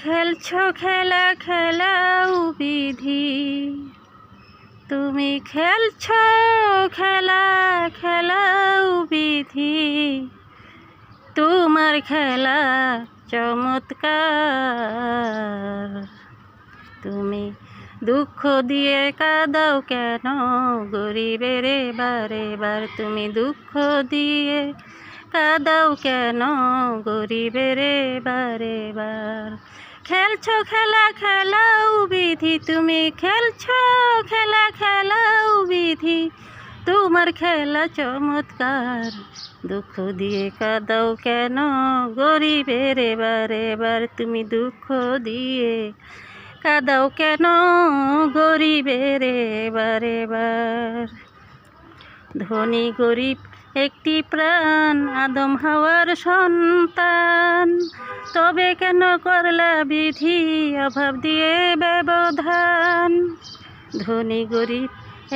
খেলছো খেলা খেলাও বিধি, তুমি খেলছো খেলা খেলাও বিধি। তোমার খেলা চমৎকার, তুমি দুঃখ দিয়ে কাঁদাও কেন গরিবের বারে বার। তুমি দুঃখ দিয়ে কাঁদাও কেন গরিবের বারে বার। খেলছো খেলা খেলাও বিধি, তুমি খেলছো খেলা খেলাও বিধি। তোমার খেলা চমৎকার, দুঃখ দিয়ে কাঁদাও কেন গরিবের বারে বার। তুমি দুঃখ দিয়ে কাঁদাও কেন গরিবের বারে বার। ধনী গরিব একটি প্রাণ, আদম হাওয়ার সন্তান। তবে কেন করলা বিধি অভাব দিয়ে ব্যবধান। ধনী গরিব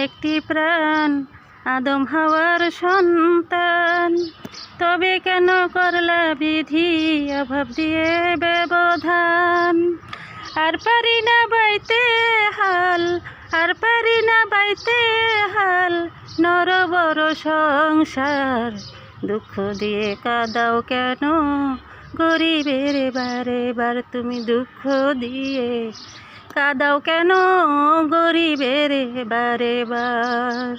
একটি প্রাণ, আদম হাওয়ার সন্তান। তবে কেন করলা বিধি অভাব দিয়ে ব্যবধান। আর পারি না বাইতে হাল, আর পারি না বাইতে হাল, নর বড় সংসার। দুঃখ দিয়ে কাঁদাও কেন গরিবের বারে বার। তুমি দুঃখ দিয়ে কাঁদাও কেন গরিবের বারে বার।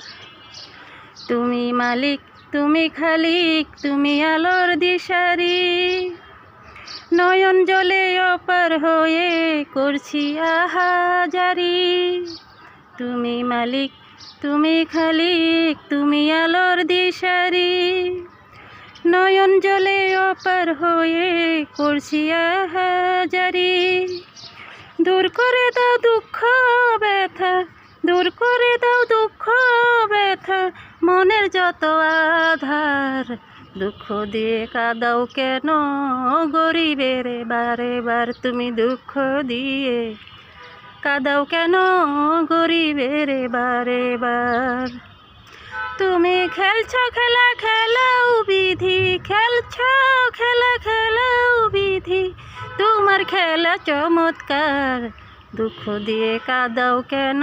তুমি মালিক, তুমি খালিক, তুমি আলোর দিশারি। নয়ন জলে অপার হয়ে করছি আহাজারি। তুমি মালিক, তুমি খালিক, তুমি আলোর দিশারি। নয়ন জলে অপার হয়ে করছি আহাজারি। দূর করে দাও দুঃখ ব্যথা, দূর করে দাও দুঃখ ব্যথা, মনের যত আধার। দুঃখ দিয়ে কাঁদাও কেন গরিবের বারে বার। তুমি দুঃখ দিয়ে কাঁদাও কেন গরিবের বারে বার। তুমি খেলছো খেলা খেলাও বিধি, খেলছো খেলা খেলাও বিধি। তোমার খেলা চমৎকার, দুঃখ দিয়ে কাঁদাও কেন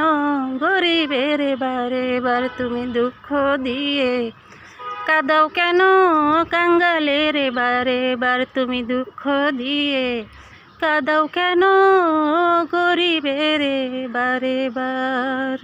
গরিবের বারে বার। তুমি দুঃখ দিয়ে কাঁদাও কেন কাঙ্গালের বারে বার। তুমি দুঃখ দিয়ে কাঁদাও কেন গরিবের বারে বার।